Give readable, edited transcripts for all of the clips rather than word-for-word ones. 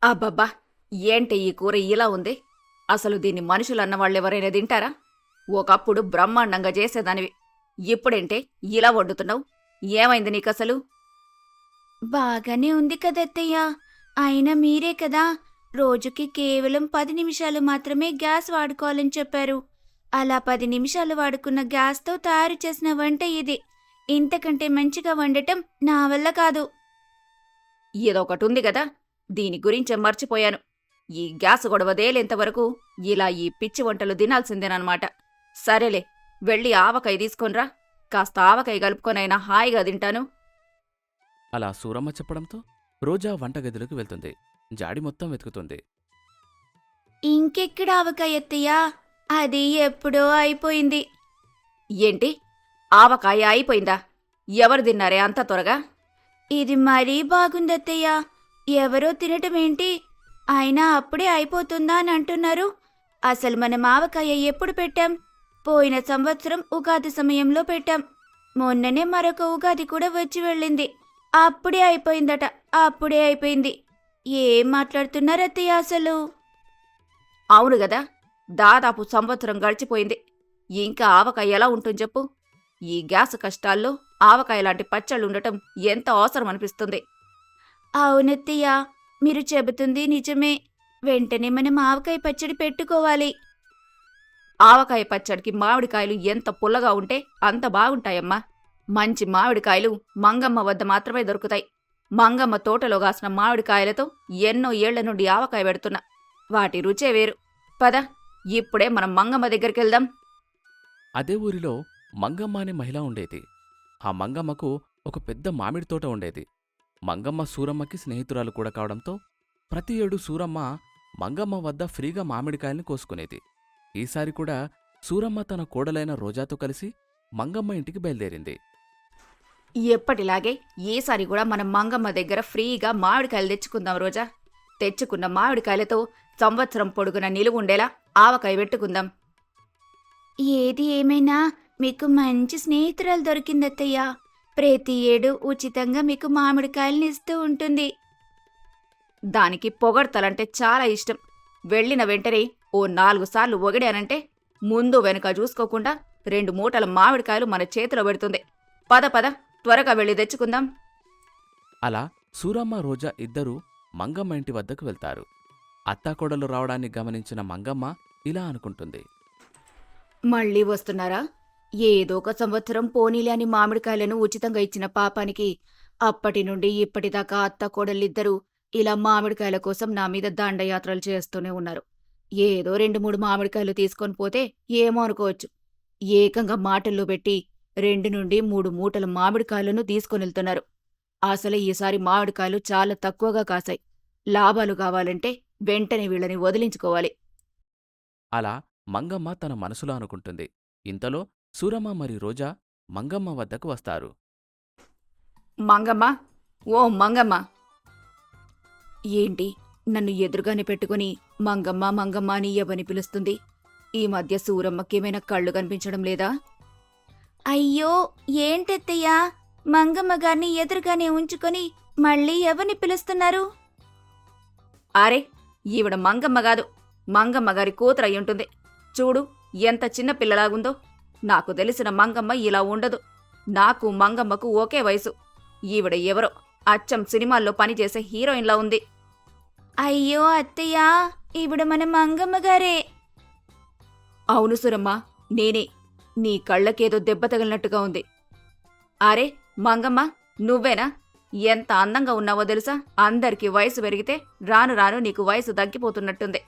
అబ్బబ్బా! ఏంటి ఈ కూర ఇలా ఉంది? అసలు దీన్ని మనుషులన్న వాళ్ళెవరైనా తింటారా? ఒకప్పుడు బ్రహ్మాండంగా చేసేదానివి. ఇప్పుడేంటే ఇలా వండుతున్నావు? ఏమైంది నీకసలు? బాగానే ఉంది కదత్తయ్య. అయినా మీరే కదా రోజుకి కేవలం 10 నిమిషాలు మాత్రమే గ్యాస్ వాడుకోవాలని చెప్పారు. అలా 10 నిమిషాలు వాడుకున్న గ్యాస్తో తయారు చేసిన వంట ఇది. ఇంతకంటే మంచిగా వండటం నా వల్ల కాదు. ఇదొకటుంది గదా! దీని గురించే మర్చిపోయాను. ఈ గ్యాస్ గొడవదేలేంతవరకు ఇలా ఈ పిచ్చి వంటలు తినాల్సిందేనన్నమాట. సరేలే, వెళ్ళి ఆవకాయ తీసుకొనిరా. కాస్త ఆవకాయ కలుపుకొనైనా హాయిగా తింటాను. అలా సూరమ్మ చెప్పడంతో రోజా వంటగదిలోకి వెళ్తుంది. జాడి మొత్తం వెతుకుతుంది. ఇంకెక్కడ ఆవకాయ అత్తయ్య? అది ఎప్పుడో అయిపోయింది. ఏంటి? ఆవకాయ అయిపోయిందా? ఎవరు తిన్నారే అంత త్వరగా? ఇది మరీ బాగుందత్తయ్య. ఎవరో తినటమేంటి? అయినా అప్పుడే అయిపోతుందా అని అంటున్నారు. అసలు మనం ఆవకాయ ఎప్పుడు పెట్టాం? పోయిన సంవత్సరం ఉగాది సమయంలో పెట్టాం. మొన్ననే మరొక ఉగాది కూడా వచ్చి వెళ్ళింది. అప్పుడే అయిపోయిందట. అప్పుడే అయిపోయింది. ఏం మాట్లాడుతున్నారు అత్తయ్య అసలు? అవును గదా! దాదాపు సంవత్సరం గడిచిపోయింది. ఇంకా ఆవకాయ ఎలా ఉంటుంది చెప్పు? ఈ గ్యాస్ కష్టాల్లో ఆవకాయ లాంటి పచ్చళ్ళుండటం ఎంత అవసరం అనిపిస్తుంది. అవునత్తయ్య, మీరు చెబుతుంది నిజమే. వెంటనే మనం ఆవకాయ పచ్చడి పెట్టుకోవాలి. ఆవకాయ పచ్చడికి మామిడికాయలు ఎంత పుల్లగా ఉంటే అంత బాగుంటాయమ్మా. మంచి మామిడికాయలు మంగమ్మ వద్ద మాత్రమే దొరుకుతాయి. మంగమ్మ తోటలో కాసిన మామిడికాయలతో ఎన్నో ఏళ్ల నుండి ఆవకాయ పెడుతున్నా. వాటి రుచే వేరు. పద, ఇప్పుడే మనం మంగమ్మ దగ్గరికెళ్దాం. అదే ఊరిలో మంగమ్మ అనే మహిళ ఉండేది. ఆ మంగమ్మకు ఒక పెద్ద మామిడి తోట ఉండేది. మంగమ్మ సూరమ్మకి స్నేహితురాలు కూడా కావడంతో ప్రతి ఏడు సూరమ్మ మంగమ్మ వద్ద ఫ్రీగా మామిడికాయల్ని కోసుకునేది. ఈసారి కూడా సూరమ్మ తన కోడలైన రోజాతో కలిసి మంగమ్మ ఇంటికి బయలుదేరింది. ఎప్పటిలాగే ఈసారి కూడా మనం మంగమ్మ దగ్గర ఫ్రీగా మామిడికాయలు తెచ్చుకుందాం రోజా. తెచ్చుకున్న మామిడికాయలతో సంవత్సరం పొడుగున నిలువుండేలా ఆవకాయ పెట్టుకుందాం. ఏది ఏమైనా మీకు మంచి స్నేహితురాలు దొరికిందత్తయ్య. ప్రతి ఏడు ఉచితంగా మీకు మామిడికాయల్ని ఇస్తూ ఉంటుంది. దానికి పొగడ్తలంటే చాలా ఇష్టం. వెళ్ళిన వెంటనే ఓ 4 సార్లు ఒగిడానంటే ముందు వెనుక చూసుకోకుండా 2 మూటల మామిడికాయలు మన చేతిలో పెడుతుంది. పద పద, త్వరగా వెళ్ళి తెచ్చుకుందాం. అలా సూరమ్మ రోజా ఇద్దరూ మంగమ్మ ఇంటి వద్దకు వెళ్తారు. అత్తాకోడలు రావడాన్ని గమనించిన మంగమ్మ ఇలా అనుకుంటుంది. మళ్ళీ వస్తున్నారా? ఏదో ఒక సంవత్సరం పోనీలే అని మామిడికాయలను ఉచితంగా ఇచ్చిన పాపానికి అప్పటి నుండి ఇప్పటిదాకా అత్త కోడలిద్దరూ ఇలా మామిడికాయల కోసం నా మీద దండయాత్రలు చేస్తూనే ఉన్నారు. ఏదో 2-3 మామిడికాయలు తీసుకొని పోతే ఏమో అనుకోవచ్చు. ఏకంగా మాటల్లో పెట్టి 2 నుండి 3 మూటల మామిడికాయలను తీసుకొనిళ్తున్నారు. అసలే ఈసారి మామిడికాయలు చాలా తక్కువగా కాశాయి. లాభాలు కావాలంటే వెంటనే వీళ్ళని వదిలించుకోవాలి. అలా మంగమ్మ తన మనసులో అనుకుంటుంది. ఇంతలో సూరమ్మ మరి రోజా మంగమ్మ వద్దకు వస్తారు. మంగమ్మ, ఓ మంగమ్మ! ఏంటి నన్ను ఎదురుగానే పెట్టుకుని మంగమ్మ మంగమ్మ అని ఎవని పిలుస్తుంది? ఈ మధ్య సూరమ్మకేమైనా కళ్ళు కనిపించడం లేదా? అయ్యో, ఏంటత్తయ్యా? మంగమ్మ గారిని ఎదురుగానే ఉంచుకొని మళ్ళీ ఎవరిని పిలుస్తున్నారు? అరే, ఈవిడ మంగమ్మ కాదు, మంగమ్మ గారి కూతురయ్యుంటుంది. చూడు ఎంత చిన్న పిల్లలాగుందో. నాకు తెలిసిన మంగమ్మ ఇలా ఉండదు. నాకు మంగమ్మకు ఒకే వయసు. ఈవిడ ఎవరో అచ్చం సినిమాల్లో పనిచేసే హీరోయిన్లా ఉంది. అయ్యో అత్తయ్యా, ఈవిడ మన మంగమ్మ గారే. అవును సురమ్మ, నేనే. నీ కళ్ళకేదో దెబ్బ తగిలినట్టుగా ఉంది. అరే మంగమ్మ, నువ్వేనా? ఎంత అందంగా ఉన్నావో తెలుసా? అందరికీ వయసు పెరిగితే రాను రాను నీకు వయసు తగ్గిపోతున్నట్టుంది.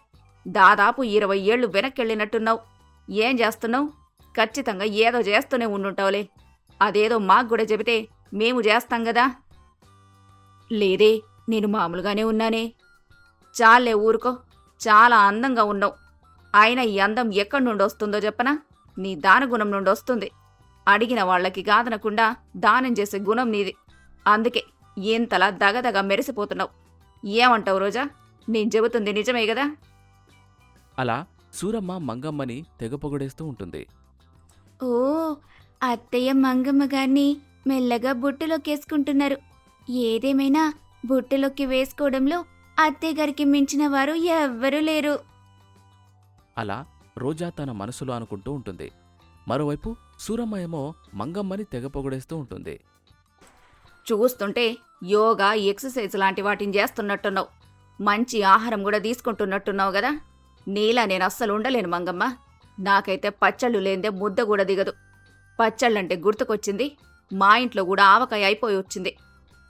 దాదాపు 20 ఏళ్లు వెనక్కెళ్ళినట్టున్నావు. ఏం చేస్తున్నావు? ఖచ్చితంగా ఏదో చేస్తూనే ఉండుంటావులే. అదేదో మాకు కూడా చెబితే మేము చేస్తాం గదా. లేదే, నేను మామూలుగానే ఉన్నానే. చాలే ఊరుకో, చాలా అందంగా ఉన్నావు. అయినా ఈ అందం ఎక్కడి నుండి వస్తుందో చెప్పనా? నీ దానగుణం నుండి వస్తుంది. అడిగిన వాళ్లకి కాదనకుండా దానం చేసే గుణం నీది. అందుకే ఇంతలా దగదగ మెరిసిపోతున్నావు. ఏమంటావు రోజా? నేను చెబుతుంది నిజమే గదా? అలా సూరమ్మ మంగమ్మని తెగ పొగడేస్తూ ఉంటుంది. ఓ, అత్తయ్య మంగమ్మ గారిని మెల్లగా బుట్టలోకేసుకుంటున్నారు. ఏదేమైనా బుట్టలోకి వేసుకోవడంలో అత్తయ్య గారికి మించిన వారు ఎవ్వరూ లేరు. అలా రోజా తన మనసులో అనుకుంటూ ఉంటుంది. మరోవైపు సూరమ్మ ఏమో మంగమ్మని తెగ పొగడేస్తూ ఉంటుంది. చూస్తుంటే యోగా, ఎక్సర్సైజ్ లాంటి వాటిని చేస్తున్నట్టున్నావు. మంచి ఆహారం కూడా తీసుకుంటున్నట్టున్నావు కదా. నీలా నేను అస్సలు ఉండలేను మంగమ్మ. నాకైతే పచ్చళ్ళు లేందే ముద్ద కూడా దిగదు. పచ్చళ్ళంటే గుర్తుకొచ్చింది, మా ఇంట్లో కూడా ఆవకాయ అయిపోయి వచ్చింది.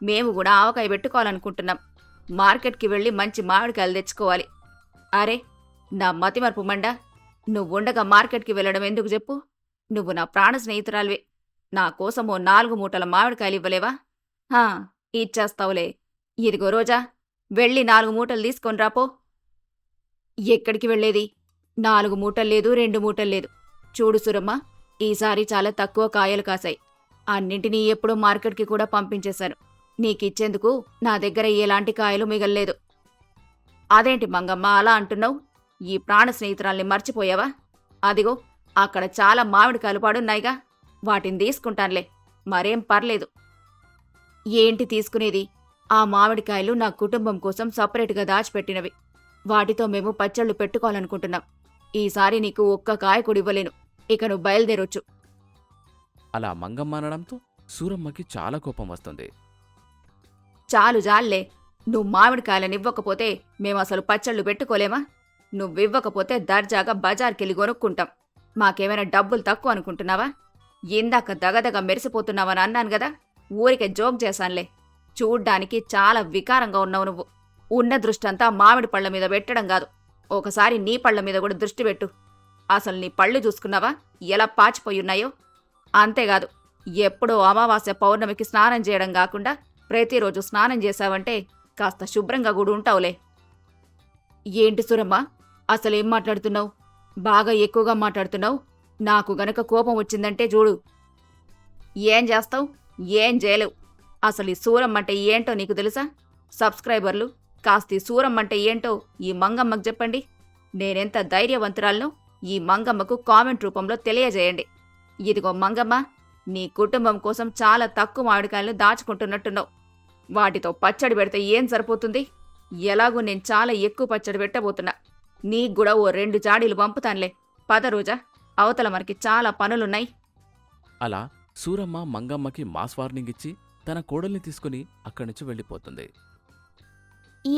మేము కూడా ఆవకాయ పెట్టుకోవాలనుకుంటున్నాం. మార్కెట్కి వెళ్ళి మంచి మామిడికాయలు తెచ్చుకోవాలి. అరే నా మతిమరుపు మండా, నువ్వుండగా మార్కెట్కి వెళ్ళడం ఎందుకు చెప్పు? నువ్వు నా ప్రాణ స్నేహితురాలివే. నా కోసమో 4 మూటల మామిడికాయలు ఇవ్వలేవా? హా, ఇచ్చేస్తావులే. ఇదిగో రోజా, వెళ్ళి 4 మూటలు తీసుకొని రాపో. ఎక్కడికి వెళ్ళేది? 4 మూటలు లేదు, 2 మూటలు లేదు. చూడు సురమ్మ, ఈసారి చాలా తక్కువ కాయలు కాశాయి. అన్నింటినీ ఎప్పుడో మార్కెట్కి కూడా పంపించేశాను. నీకిచ్చేందుకు నా దగ్గర ఎలాంటి కాయలు మిగల్లేదు. అదేంటి మంగమ్మ అలా అంటున్నావు? ఈ ప్రాణ స్నేహితురాల్ని మర్చిపోయావా? అదిగో అక్కడ చాలా మామిడికాయలు పడున్నాయిగా, వాటిని తీసుకుంటానులే, మరేం పర్లేదు. ఏంటి తీసుకునేది? ఆ మామిడికాయలు నా కుటుంబం కోసం సపరేట్గా దాచిపెట్టినవి. వాటితో మేము పచ్చళ్ళు పెట్టుకోవాలనుకుంటున్నాం. ఈసారి నీకు ఒక్క కాయ కూడా ఇవ్వలేను. ఇక నువ్వు బయలుదేరొచ్చు. అలా మంగమ్మ అనడంతో సూరమ్మకి చాలా కోపం వస్తుంది. చాలు జాల్లే. నువ్వు మామిడికాయలనివ్వకపోతే మేమసలు పచ్చళ్ళు పెట్టుకోలేమా? నువ్వివ్వకపోతే దర్జాగా బజార్కెళ్ళి కొనుక్కుంటాం. మాకేమైనా డబ్బులు తక్కువ అనుకుంటున్నావా? ఇందాక దగదగ మెరిసిపోతున్నావని అన్నాను గదా, ఊరికే జోక్ చేశాన్లే. చూడ్డానికి చాలా వికారంగా ఉన్నావు నువ్వు. ఉన్న దృష్టంతా మామిడి పళ్ళ మీద పెట్టడం కాదు, ఒకసారి నీ పళ్ళ మీద కూడా దృష్టి పెట్టు. అసలు నీ పళ్ళు చూసుకున్నావా ఎలా పాచిపోయున్నాయో? అంతేకాదు, ఎప్పుడో అమావాస్య పౌర్ణమికి స్నానం చేయడం కాకుండా ప్రతిరోజు స్నానం చేశావంటే కాస్త శుభ్రంగా కూడా ఉంటావులే. ఏంటి సురమ్మ, అసలేం మాట్లాడుతున్నావు? బాగా ఎక్కువగా మాట్లాడుతున్నావు. నాకు గనక కోపం వచ్చిందంటే చూడు. ఏం చేస్తావు? ఏం చేయలేవు. అసలు ఈ సూరమ్మంటే ఏంటో నీకు తెలుసా? సబ్స్క్రైబర్లు, కాస్త ఈ సూరమ్మంటే ఏంటో ఈ మంగమ్మకు చెప్పండి. నేనెంత ధైర్యవంతురాలను ఈ మంగమ్మకు కామెంట్ రూపంలో తెలియజేయండి. ఇదిగో మంగమ్మ, నీ కుటుంబం కోసం చాలా తక్కువ మామిడికాయలను దాచుకుంటున్నట్టున్నావు. వాటితో పచ్చడి పెడితే ఏం సరిపోతుంది? ఎలాగూ నేను చాలా ఎక్కువ పచ్చడి పెట్టబోతున్నా. నీకు కూడా ఓ 2 జాడీలు పంపుతానులే. పద రోజా, అవతల మనకి చాలా పనులున్నాయి. అలా సూరమ్మ మంగమ్మకి మాస్ వార్నింగ్ ఇచ్చి తన కోడల్ని తీసుకుని అక్కడి నుంచి వెళ్ళిపోతుంది.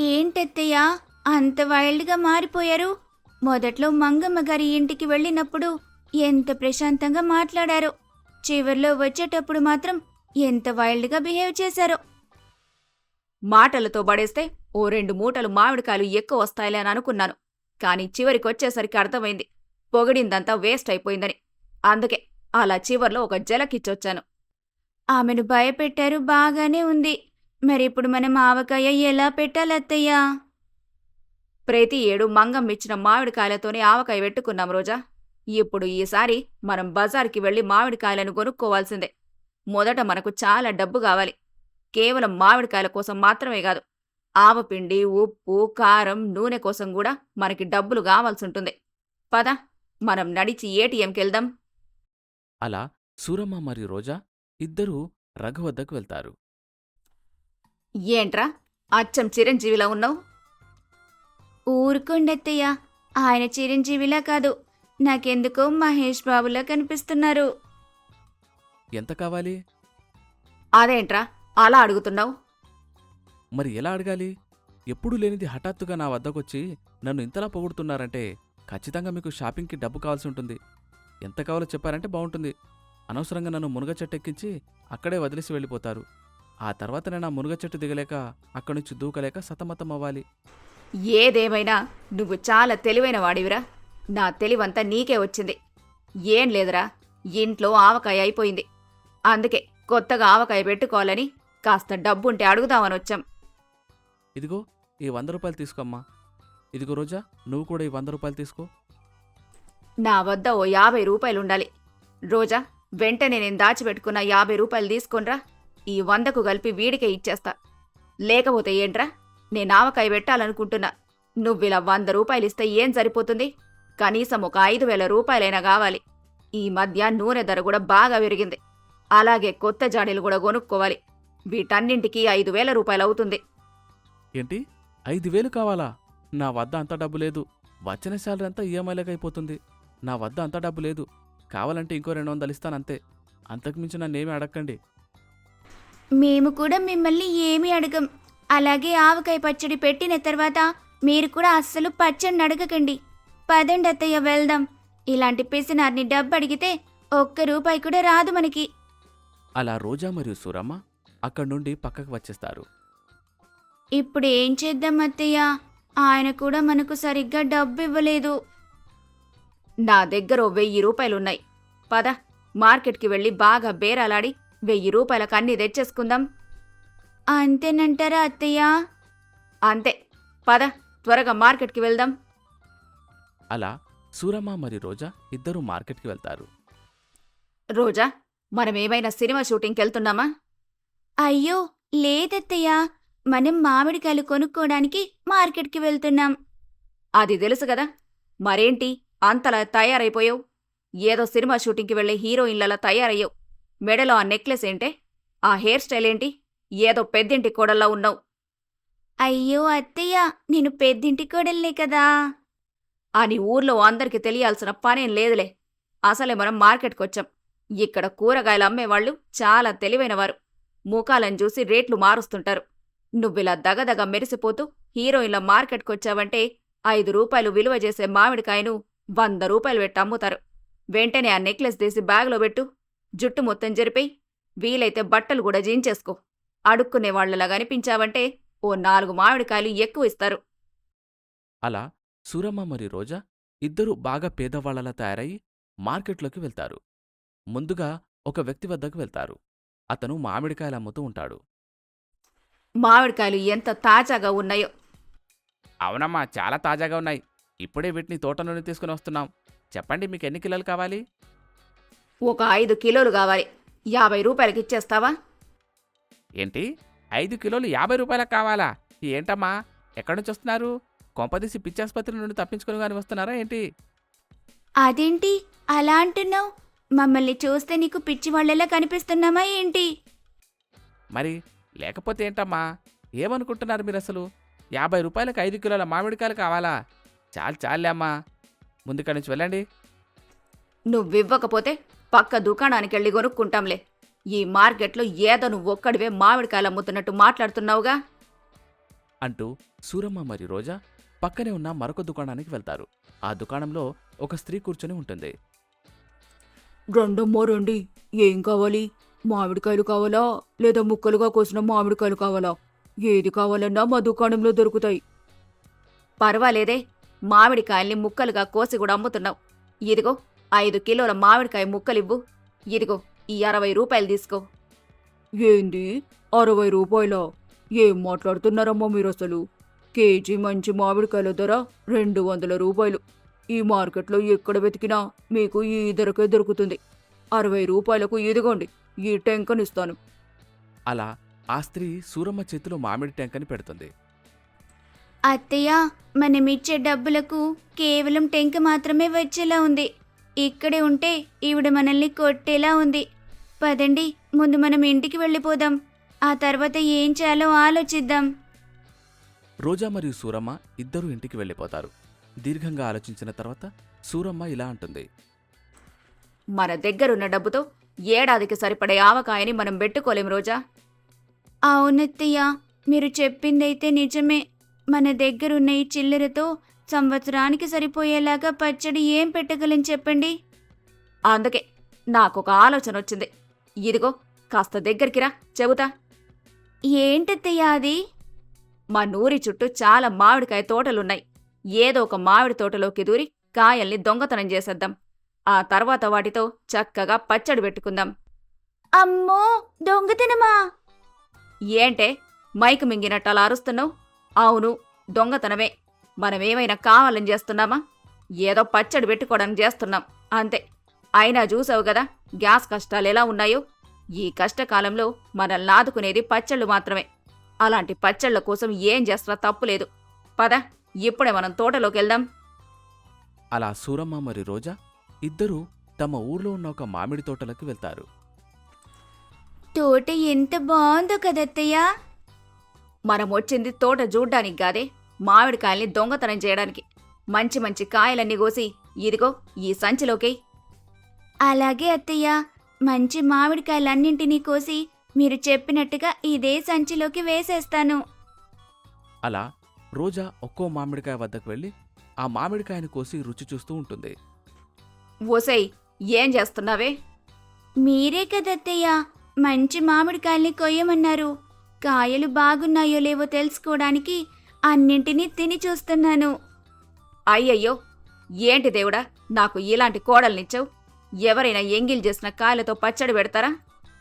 ఏంటత్తయ్యా అంత వైల్డ్గా మారిపోయారు? మొదట్లో మంగమ్మ గారి ఇంటికి వెళ్ళినప్పుడు ఎంత ప్రశాంతంగా మాట్లాడారో, చివర్లో వచ్చేటప్పుడు మాత్రం ఎంత వైల్డ్గా బిహేవ్ చేశారో. మాటలతో పడేస్తే ఓ 2 మూటలు మామిడికాయలు ఎక్కువ వస్తాయిలే అని అనుకున్నాను. కాని చివరికొచ్చేసరికి అర్థమైంది పొగిడిందంతా వేస్ట్ అయిపోయిందని. అందుకే అలా చివర్లో ఒక జలకిచ్చొచ్చాను. ఆమెను భయపెట్టారు, బాగానే ఉంది. మరిప్పుడు మనం ఆవకాయ ఎలా పెట్టాలత్తయ్యా? ప్రతి ఏడు మంగమ్మిచ్చిన మామిడికాయలతోనే ఆవకాయ పెట్టుకున్నాం రోజా. ఇప్పుడు ఈసారి మనం బజార్కి వెళ్లి మామిడికాయలను కొనుక్కోవాల్సిందే. మొదట మనకు చాలా డబ్బు కావాలి. కేవలం మామిడికాయల కోసం మాత్రమే కాదు, ఆవపిండి, ఉప్పు, కారం, నూనె కోసం కూడా మనకి డబ్బులు కావాల్సుంటుంది. పద, మనం నడిచి ఏటీఎంకెళ్దాం. అలా సూరమ్మ మరియు రోజా ఇద్దరూ రఘు వద్దకు వెళ్తారు. ఏంట్రా అచ్చం చిరంజీవిలా ఉన్నావు? ఊరుకోండత్తయ్యా, ఆయన చిరంజీవిలా కాదు, నాకెందుకో మహేష్ బాబులా కనిపిస్తున్నారు. ఎంత కావాలి? అదేంట్రా అలా అడుగుతున్నావు? మరి ఎలా అడగాలి? ఎప్పుడూ లేనిది హఠాత్తుగా నా వద్దకొచ్చి నన్ను ఇంతలా పొగుడుతున్నారంటే ఖచ్చితంగా మీకు షాపింగ్కి డబ్బు కావాల్సి ఉంటుంది. ఎంత కావాలో చెప్పారంటే బావుంటుంది. అనవసరంగా నన్ను మునగ చెట్టు ఎక్కించి అక్కడే వదిలేసి వెళ్ళిపోతారు. ఆ తర్వాత నేను ఆ మునగ చెట్టు దిగలేక అక్కడి నుంచి దూకలేక సతమతం అవ్వాలి. ఏదేమైనా నువ్వు చాలా తెలివైన వాడివిరా. నా తెలివంతా నీకే వచ్చింది. ఏం లేదురా, ఇంట్లో ఆవకాయ అయిపోయింది. అందుకే కొత్తగా ఆవకాయ పెట్టుకోవాలని కాస్త డబ్బుంటే అడుగుదామని వచ్చాం. ఇదిగో ఈ 100 రూపాయలు తీసుకోమ్మా. ఇదిగో రోజా, నువ్వు కూడా ఈ 100 రూపాయలు తీసుకో. నా వద్ద ఓ 50 రూపాయలుండాలి. రోజా, వెంటనే నేను దాచిపెట్టుకున్న 50 రూపాయలు తీసుకొనిరా. ఈ 100కు కలిపి వీడికే ఇచ్చేస్తా. లేకపోతే ఏంట్రా, నేను ఆవకాయ పెట్టాలనుకుంటున్నా. నువ్విలా 100 రూపాయలిస్తే ఏం సరిపోతుంది? కనీసం ఒక 5,000 రూపాయలైనా కావాలి. ఈ మధ్య నూనె ధర కూడా బాగా పెరిగింది. అలాగే కొత్త జాడీలు కూడా కొనుక్కోవాలి. వీటన్నింటికీ 5,000 రూపాయలు అవుతుంది. ఏంటి 5,000 కావాలా? నా వద్ద అంత డబ్బు లేదు. వచ్చిన శాలరీ అంతా ఈఎంఐలకు అయిపోతుంది. నా వద్ద అంత డబ్బు లేదు. కావాలంటే ఇంకో 200 ఇస్తానంతే. అంతకుమించి నన్నేమీ అడక్కండి. మేము కూడా మిమ్మల్ని ఏమీ అడగం. అలాగే ఆవకాయ పచ్చడి పెట్టిన తర్వాత మీరు కూడా అస్సలు పచ్చడిని అడగకండి. పదండి అత్తయ్య వెళ్దాం. ఇలాంటి పిసినారిని డబ్బు అడిగితే ఒక్క రూపాయి కూడా రాదు మనకి. అలా రోజా మరియు సూరమ్మ అక్కడి నుండి పక్కకు వచ్చేస్తారు. ఇప్పుడు ఏం చేద్దాం అత్తయ్య? ఆయన కూడా మనకు సరిగ్గా డబ్బు ఇవ్వలేదు. నా దగ్గర 1000 రూపాయలున్నాయి. పద, మార్కెట్కి వెళ్ళి బాగా బేరాలాడి 1000 రూపాయలకు అన్నీ తెచ్చేసుకుందాం. అంతేనంటారా అత్తయ్య? అంతే. పద, త్వరగా మార్కెట్కి వెళ్దాం. అలా సూరమ్మ మరియు రోజా ఇద్దరూ మార్కెట్కి వెళ్తారు. రోజా, మనమేమైనా సినిమా షూటింగ్కి వెళ్తున్నామా? అయ్యో లేదత్తయ్య, మనం మామిడికాయలు కొనుక్కోవడానికి మార్కెట్కి వెళ్తున్నాం. అది తెలుసు కదా. మరేంటి అంతలా తయారైపోయావు? ఏదో సినిమా షూటింగ్కి వెళ్లే హీరోయిన్లలా తయారయ్యావు. మెడలో ఆ నెక్లెస్ ఏంటే? ఆ హెయిర్ స్టైల్ ఏంటి? ఏదో పెద్దింటి కోడల్లా ఉన్నావు. అయ్యో అత్తయ్య, నేను పెద్దింటి కోడల్నే కదా. అని ఊర్లో అందరికి తెలియాల్సిన పనేం లేదులే. అసలే మనం మార్కెట్కొచ్చాం. ఇక్కడ కూరగాయలు అమ్మేవాళ్లు చాలా తెలివైనవారు. ముఖాలను చూసి రేట్లు మారుస్తుంటారు. నువ్విలా దగదగ మెరిసిపోతూ హీరోయిన్ల మార్కెట్కొచ్చావంటే 5 రూపాయలు విలువ చేసే మామిడికాయను 100 రూపాయలు పెట్టి అమ్ముతారు. వెంటనే ఆ నెక్లెస్ తీసి బ్యాగులో పెట్టు. జుట్టు మొత్తం జరిపేయి. వీలైతే బట్టలు కూడా జీంచేసుకో. అడుక్కునే వాళ్లలా కనిపించావంటే ఓ 4 మామిడికాయలు ఎక్కువ ఇస్తారు. అలా సూరమ్మ మరియు రోజా ఇద్దరూ బాగా పేదవాళ్లలా తయారై మార్కెట్లోకి వెళ్తారు. ముందుగా ఒక వ్యక్తి వద్దకు వెళ్తారు. అతను మామిడికాయలు అమ్ముతూ ఉంటాడు. మామిడికాయలు ఎంత తాజాగా ఉన్నాయో. అవునమ్మా, చాలా తాజాగా ఉన్నాయి. ఇప్పుడే వీటిని తోట నుండి తీసుకుని వస్తున్నాం. చెప్పండి, మీకు ఎన్ని కిలోలు కావాలి? ఒక 5 కిలోలు కావాలి. 50 రూపాయలకి ఇచ్చేస్తావా? ఏంటి, 5 కిలోలు 50 రూపాయలకు కావాలా? ఏంటమ్మా, ఎక్కడి నుంచి వస్తున్నారు? కొంపదీసి పిచ్చాసుపత్రి నుండి తప్పించుకుని గాని వస్తున్నారా ఏంటి? అదేంటి అలా అంటున్నావు? మమ్మల్ని చూస్తే నీకు పిచ్చివాళ్లలా కనిపిస్తున్నామా ఏంటి? మరి లేకపోతే ఏంటమ్మా, ఏమనుకుంటున్నారు మీరు అసలు? 50 రూపాయలకు 5 కిలోల మామిడికాయలు కావాలా? చాలే అమ్మా, ముందుక్కడి నుంచి వెళ్ళండి. నువ్వివ్వకపోతే పక్క దుకాణానికెళ్ళి కొనుక్కుంటాంలే. ఈ మార్కెట్లో ఏదో నువ్వొక్కడివే మామిడికాయలు అమ్ముతున్నట్టు మాట్లాడుతున్నావుగా అంటూ సూరమ్మ మరియు రోజా పక్కనే ఉన్న మరొక దుకాణానికి వెళ్తారు. ఆ దుకాణంలో ఒక స్త్రీ కూర్చొని ఉంటుంది. రెండమ్మో రండి. ఏం కావాలి? మామిడికాయలు కావాలా, లేదా ముక్కలుగా కోసిన మామిడికాయలు కావాలా? ఏది కావాలన్నా మా దుకాణంలో దొరుకుతాయి. పర్వాలేదే, మామిడికాయల్ని ముక్కలుగా కోసి కూడా అమ్ముతున్నావు. ఇదిగో 5 కిలోల మామిడికాయ ముక్కలివ్వు. ఇదిగో ఈ 60 రూపాయలు తీసుకో. ఏంది 60 రూపాయలా? ఏం మాట్లాడుతున్నారమ్మా మీరు అసలు? కేజీ మంచి మామిడికాయల ధర 200 రూపాయలు. ఈ మార్కెట్లో ఎక్కడ వెతికినా మీకు ఈ ధరకే దొరుకుతుంది. 60 రూపాయలకు ఇదిగోండి ఈ టెంకనిస్తాను. అలా ఆ స్త్రీ సూరమ్మ చేతిలో మామిడి టెంకని పెడుతుంది. అత్తయ్య, మనమిచ్చే డబ్బులకు కేవలం టెంక మాత్రమే వచ్చేలా ఉంది. ఇక్కడే ఉంటే ఈవిడ మనల్ని కొట్టేలా ఉంది. పదండి, ముందు మనం ఇంటికి వెళ్ళిపోదాం. ఆ తర్వాత ఏం చేయాలో ఆలోచిద్దాం. రోజా మరియు సూరమ్మ ఇద్దరూ ఇంటికి వెళ్ళిపోతారు. దీర్ఘంగా ఆలోచించిన తర్వాత సూరమ్మ ఇలా అంటుంది. మన దగ్గరున్న డబ్బుతో ఏడాదికి సరిపడే ఆవకాయని మనం పెట్టుకోలేం రోజా. అవునత్తయ్య, మీరు చెప్పిందైతే నిజమే. మన దగ్గరున్న ఈ చిల్లరతో సంవత్సరానికి సరిపోయేలాగా పచ్చడి ఏం పెట్టగలని చెప్పండి. అందుకే నాకొక ఆలోచన వచ్చింది. ఇదిగో కాస్త దగ్గరికిరా, చెబుతా. ఏంటత్తయ్య అది? మా నూరి చుట్టూ చాలా మామిడికాయ తోటలున్నాయి. ఏదో ఒక మామిడి తోటలోకి దూరి కాయల్ని దొంగతనం చేసేద్దాం. ఆ తర్వాత వాటితో చక్కగా పచ్చడి పెట్టుకుందాం. అమ్మో, దొంగతనమా? ఏంటే మైకు మింగినట్టు అలా అరుస్తున్నావు? అవును, దొంగతనమే. మనమేమైనా కావాలని చేస్తున్నామా? ఏదో పచ్చడి పెట్టుకోవడానికి చేస్తున్నాం అంతే. అయినా చూసావు కదా గ్యాస్ కష్టాలు ఎలా ఉన్నాయో. ఈ కష్టకాలంలో మనల్ని ఆదుకునేది పచ్చళ్ళు మాత్రమే. అలాంటి పచ్చళ్ల కోసం ఏం చేస్తా తప్పులేదు. పద, ఇప్పుడే మనం తోటలోకి వెళ్దాం. అలా సూరమ్మ మరియు రోజా ఇద్దరూ తమ ఊర్లో ఉన్న ఒక మామిడి తోటలోకి వెళ్తారు. తోట ఎంత బాగుందో కదత్తయ్య. మనం వచ్చింది తోట చూడ్డానికి కాదే, మామిడికాయల్ని దొంగతనం చేయడానికి. మంచి మంచి కాయలన్నీ కోసి ఇదిగో ఈ సంచిలోకి. అలాగే అత్తయ్య, మంచి మామిడికాయలన్నింటినీ కోసి మీరు చెప్పినట్టుగా ఇదే సంచిలోకి వేసేస్తాను. అలా రోజా ఒక్కో మామిడికాయ వద్దకు వెళ్ళి ఆ మామిడికాయని కోసి రుచి చూస్తూ ఉంటుంది. ఓసై, ఏం చేస్తున్నావే? మీరే కదత్తయ్య మంచి మామిడికాయల్ని కొయ్యమన్నారు. కాయలు బాగున్నాయో లేవో తెలుసుకోవడానికి అన్నింటినీ తిని చూస్తున్నాను. అయ్యయ్యో, ఏంటి దేవుడా నాకు ఇలాంటి కోడల్నిచ్చావు? ఎవరైనా ఎంగిల్ చేసిన కాయలతో పచ్చడి పెడతారా?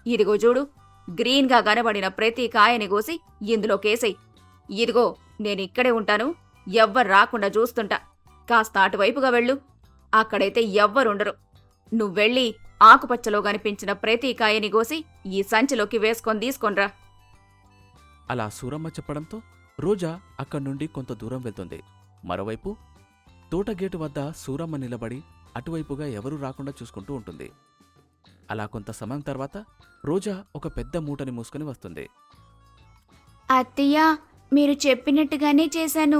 ఇదిగో చూడు, గ్రీన్గా కనబడిన ప్రతి కాయని కోసి ఇందులోకేసేయ్. ఇదిగో నేనిక్కడే ఉంటాను, ఎవ్వరు రాకుండా చూస్తుంటా. కాస్త అటువైపుగా వెళ్ళు, అక్కడైతే ఎవ్వరుండరు. నువ్వెళ్ళి ఆకుపచ్చలో కనిపించిన ప్రతి కాయని కోసి ఈ సంచిలోకి వేసుకొని తీసుకొనిరా. అలా సూరమ్మ చెప్పడంతో రోజా అక్కడి నుండి కొంత దూరం వెళ్తుంది. మరోవైపు తోటగేటు వద్ద సూరమ్మ నిలబడి అటువైపుగా ఎవరూ రాకుండా చూసుకుంటూ ఉంటుంది. అలా కొంత సమయం తర్వాత రోజా ఒక పెద్ద మూటని మూసుకుని వస్తుంది. అత్తయ్య, మీరు చెప్పినట్టుగానే చేశాను.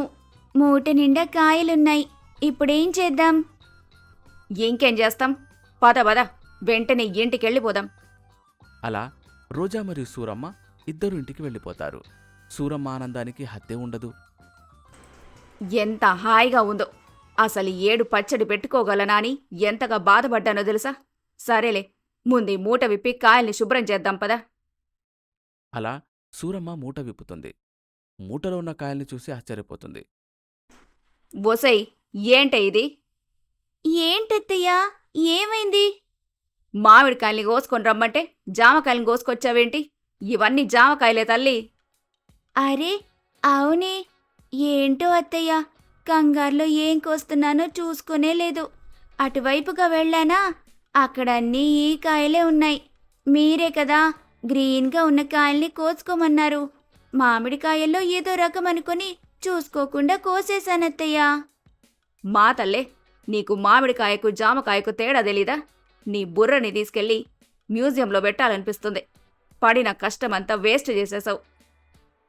మూట నిండా కాయలున్నాయి. ఇప్పుడేం చేద్దాం? ఇంకేం చేస్తాం? పద పద, వెంటనే ఇంటికెళ్ళిపోదాం. అలా రోజా మరియు సూరమ్మ ఇద్దరు ఇంటికి వెళ్ళిపోతారు. సూరమ్మ ఆనందానికి హద్దే ఉండదు. ఎంత హాయిగా ఉందో! అసలు 7 పచ్చడి పెట్టుకోగలనా అని ఎంతగా బాధపడ్డానో తెలుసా? సరేలే, ముందు ఈ మూట విప్పి కాయల్ని శుభ్రం చేద్దాం పదా. అలా సూరమ్మ మూట విప్పుతుంది. మూటలో ఉన్న కాయల్ని చూసి ఆశ్చర్యపోతుంది. ఒసై, ఏంటే ఇది? ఏంటత్తయ్య, ఏమైంది? మామిడికాయల్ని కోసుకొని రమ్మంటే జామకాయల్ని కోసుకొచ్చావేంటి? ఇవన్నీ జామకాయలే తల్లి. అరే అవునే, ఏంటో అత్తయ్య, కంగారులో ఏం కోస్తున్నానో చూసుకునే లేదు. అటువైపుగా వెళ్ళానా, అక్కడన్నీ ఈ కాయలే ఉన్నాయి. మీరే కదా గ్రీన్గా ఉన్న కాయల్ని కోసుకోమన్నారు. మామిడికాయల్లో ఏదో రకం అనుకుని చూసుకోకుండా కోసేశానత్తయ్య. మా తల్లే, నీకు మామిడికాయకు జామకాయకు తేడా తెలీదా? నీ బుర్రని తీసుకెళ్ళి మ్యూజియంలో పెట్టాలనిపిస్తుంది. పడిన కష్టమంతా వేస్ట్ చేసేశావు.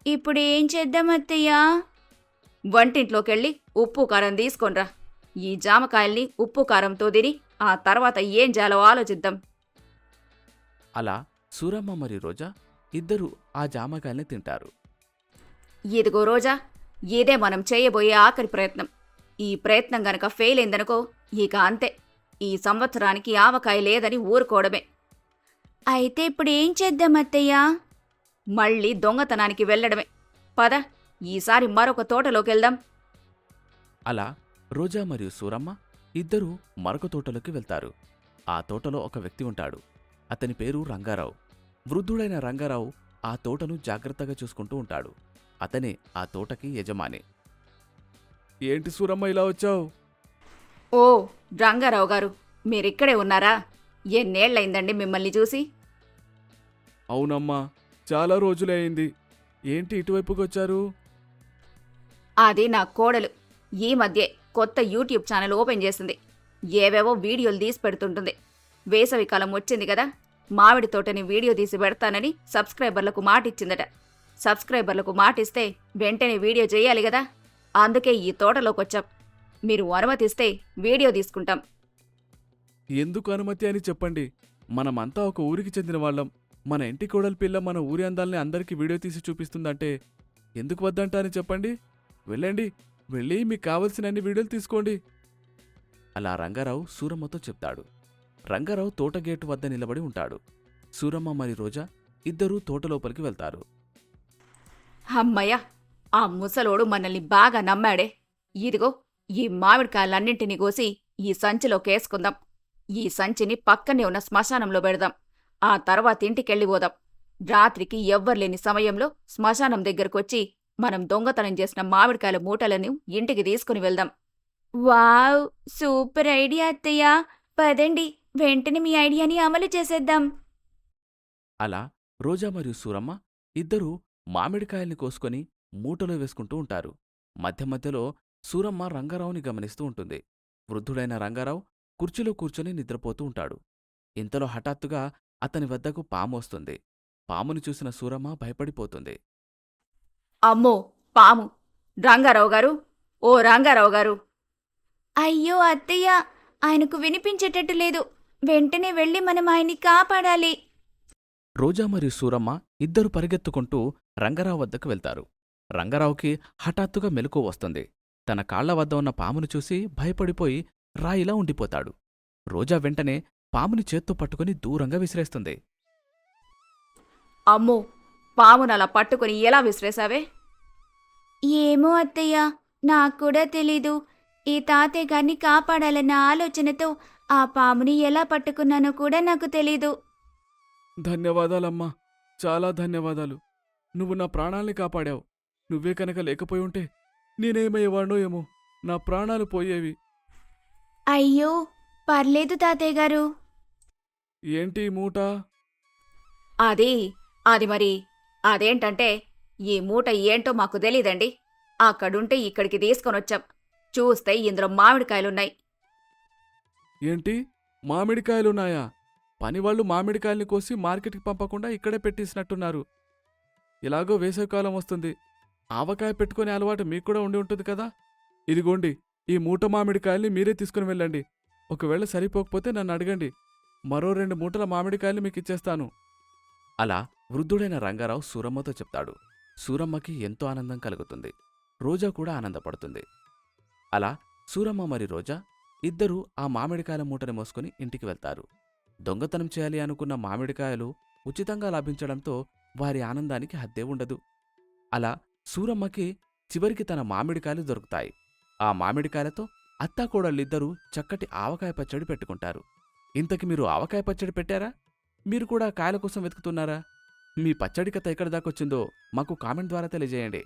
ఇప్పుడు ఏం చేద్దాం అత్తయ్య? వంటింట్లోకెళ్ళి ఉప్పు కారం తీసుకొనిరా. ఈ జామకాయల్ని ఉప్పు కారంతో తిని ఆ తర్వాత ఏం చేయాలో ఆలోచిద్దాం. అలా సూరమ్మ మరియు రోజా ఇద్దరూ ఆ జామకాయల్ని తింటారు. ఇదిగో రోజా, ఇదే మనం చేయబోయే ఆఖరి ప్రయత్నం. ఈ ప్రయత్నం గనక ఫెయిల్ అయిందనుకో, ఇక అంతే. ఈ సంవత్సరానికి ఆవకాయ లేదని ఊరుకోవడమే. అయితే ఇప్పుడు ఏం చేద్దాం అత్తయ్య? మళ్ళీ దొంగతనానికి వెళ్ళడమే. పద, ఈసారి మరొక తోటలోకెళ్దాం. అలా రోజా మరియు సూరమ్మ ఇద్దరూ మరొక తోటలోకి వెళ్తారు. ఆ తోటలో ఒక వ్యక్తి ఉంటాడు. అతని పేరు రంగారావు. వృద్ధుడైన రంగారావు ఆ తోటను జాగ్రత్తగా చూసుకుంటూ ఉంటాడు. అతనే ఆ తోటకి యజమాని. ఏంటి సూరమ్మ ఇలా వచ్చావు? ఓ రంగారావు గారు, మీరిక్కడే ఉన్నారా? ఎన్నేళ్లయిందండి మిమ్మల్ని చూసి? అవునమ్మా, చాలా రోజులే అయింది. ఏంటి ఇటువైపుకి వచ్చారు? అది నా కోడలు. ఈ మధ్యే కొత్త యూట్యూబ్ ఛానల్ ఓపెన్ చేసింది. ఏవేవో వీడియోలు తీసి పెడుతుంటుంది. వేసవికాలం వచ్చింది కదా, మామిడి తోటని వీడియో తీసి పెడతానని సబ్స్క్రైబర్లకు మాటిచ్చిందట. సబ్స్క్రైబర్లకు మాటిస్తే వెంటనే వీడియో చేయాలి కదా, అందుకే ఈ తోటలోకొచ్చాం. మీరు అనుమతిస్తే వీడియో తీసుకుంటాం. ఎందుకు అనుమతి అని చెప్పండి. మనమంతా ఒక ఊరికి చెందిన వాళ్ళం. మన ఇంటి కోడలి పిల్ల మన ఊరి అందాల్ని అందరికీ వీడియో తీసి చూపిస్తుందంటే ఎందుకు వద్దంటారని చెప్పండి. వెళ్ళండి, వెళ్ళి మీకు కావలసినన్ని వీడియోలు తీసుకోండి. అలా రంగారావు సూరమ్మతో చెప్తాడు. రంగారావు తోట గేటు వద్ద నిలబడి ఉంటాడు. సూరమ్మ మరి రోజా ఇద్దరూ తోటలోపలికి వెళ్తారు. అమ్మయ్య, ఆ ముసలోడు మనల్ని బాగా నమ్మాడే. ఇదిగో ఈ మామిడికాయలన్నింటినీ కోసి ఈ సంచిలో కేసుకుందాం. ఈ సంచిని పక్కనే ఉన్న శ్మశానంలో పెడదాం. ఆ తర్వాత ఇంటికెళ్ళిపోదాం. రాత్రికి ఎవ్వర్లేని సమయంలో శ్మశానం దగ్గరకొచ్చి మనం దొంగతనం చేసిన మామిడికాయల మూటలను ఇంటికి తీసుకుని వెళ్దాం. వావ్, సూపర్ ఐడియా అత్తయ్య. పదండి, వెంటనే మీ ఐడియాని అమలు చేసేద్దాం. అలా రోజా మరియు సూరమ్మ ఇద్దరూ మామిడికాయల్ని కోసుకొని మూటలో వేసుకుంటూ ఉంటారు. మధ్య మధ్యలో సూరమ్మ రంగారావుని గమనిస్తూ ఉంటుంది. వృద్ధుడైన రంగారావు కుర్చీలో కూర్చొని నిద్రపోతూ ఉంటాడు. ఇంతలో హఠాత్తుగా అతని వద్దకు పాము వస్తుంది. పాముని చూసిన సూరమ్మ భయపడిపోతుంది. అమ్మో పాము! రంగారావు గారు, ఓ రంగారావు గారు! అయ్యో అత్తయ్య, ఆయనకు వినిపించేటట్టు లేదు. వెంటనే వెళ్ళి మనం ఆయన్ని కాపాడాలి. రోజా మరియు సూరమ్మ ఇద్దరు పరిగెత్తుకుంటూ రంగారావు వద్దకు వెళ్తారు. రంగారావుకి హఠాత్తుగా మెలకువ వస్తుంది. తన కాళ్ల వద్ద ఉన్న పామును చూసి భయపడిపోయి రాయిలా ఉండిపోతాడు. రోజా వెంటనే పాముని చేత్తో పట్టుకుని దూరంగా విసిరేస్తుంది. అమ్మో! పామునలా పట్టుకుని ఎలా విసిరేశావే? ఏమో అత్తయ్య, నాకు కూడా తెలీదు. ఈ తాతయ్య గారిని కాపాడాలన్న ఆలోచనతో ఆ పాముని ఎలా పట్టుకున్నానో కూడా నాకు తెలీదు. ధన్యవాదాలమ్మా, చాలా ధన్యవాదాలు. నువ్వు నా ప్రాణాల్ని కాపాడావు. నువ్వే కనుక లేకపోయి ఉంటే నేనేమయ్యేవాడో ఏమో. నా ప్రాణాలు పోయేవి. అయ్యో, పర్లేదు తాతయ్య గారు. ఏంటి ఈ మూట? అది మరి అదేంటంటే, ఈ మూట ఏంటో మాకు తెలీదండి. అక్కడుంటే ఇక్కడికి తీసుకొనొచ్చాం. చూస్తే ఇందులో మామిడికాయలున్నాయి. ఏంటి, మామిడికాయలున్నాయా? పనివాళ్ళు మామిడికాయల్ని కోసి మార్కెట్కి పంపకుండా ఇక్కడే పెట్టేసినట్టున్నారు. ఇలాగో వేసవికాలం వస్తుంది. ఆవకాయ పెట్టుకునే అలవాటు మీకు కూడా ఉండి ఉంటుంది కదా. ఇదిగోండి, ఈ మూట మామిడికాయల్ని మీరే తీసుకుని వెళ్ళండి. ఒకవేళ సరిపోకపోతే నన్ను అడగండి. మరో 2 మూటల మామిడికాయలు మీకు ఇచ్చేస్తాను. అలా వృద్ధుడైన రంగారావు సూరమ్మతో చెప్తాడు. సూరమ్మకి ఎంతో ఆనందం కలుగుతుంది. రోజా కూడా ఆనందపడుతుంది. అలా సూరమ్మ మరి రోజా ఇద్దరూ ఆ మామిడికాయల మూటని మోసుకుని ఇంటికి వెళ్తారు. దొంగతనం చేయాలి అనుకున్న మామిడికాయలు ఉచితంగా లభించడంతో వారి ఆనందానికి హద్దే ఉండదు. అలా సూరమ్మకి చివరికి తన మామిడికాయలు దొరుకుతాయి. ఆ మామిడికాయలతో అత్తాకోడళ్ళిద్దరూ చక్కటి ఆవకాయ పచ్చడి పెట్టుకుంటారు. ఇంతకి మీరు ఆవకాయ పచ్చడి పెట్టారా? మీరు కూడా కాయల కోసం వెతుకుతున్నారా? మీ పచ్చడి కథ ఎక్కడి దాకొచ్చిందో మాకు కామెంట్ ద్వారా తెలియజేయండి.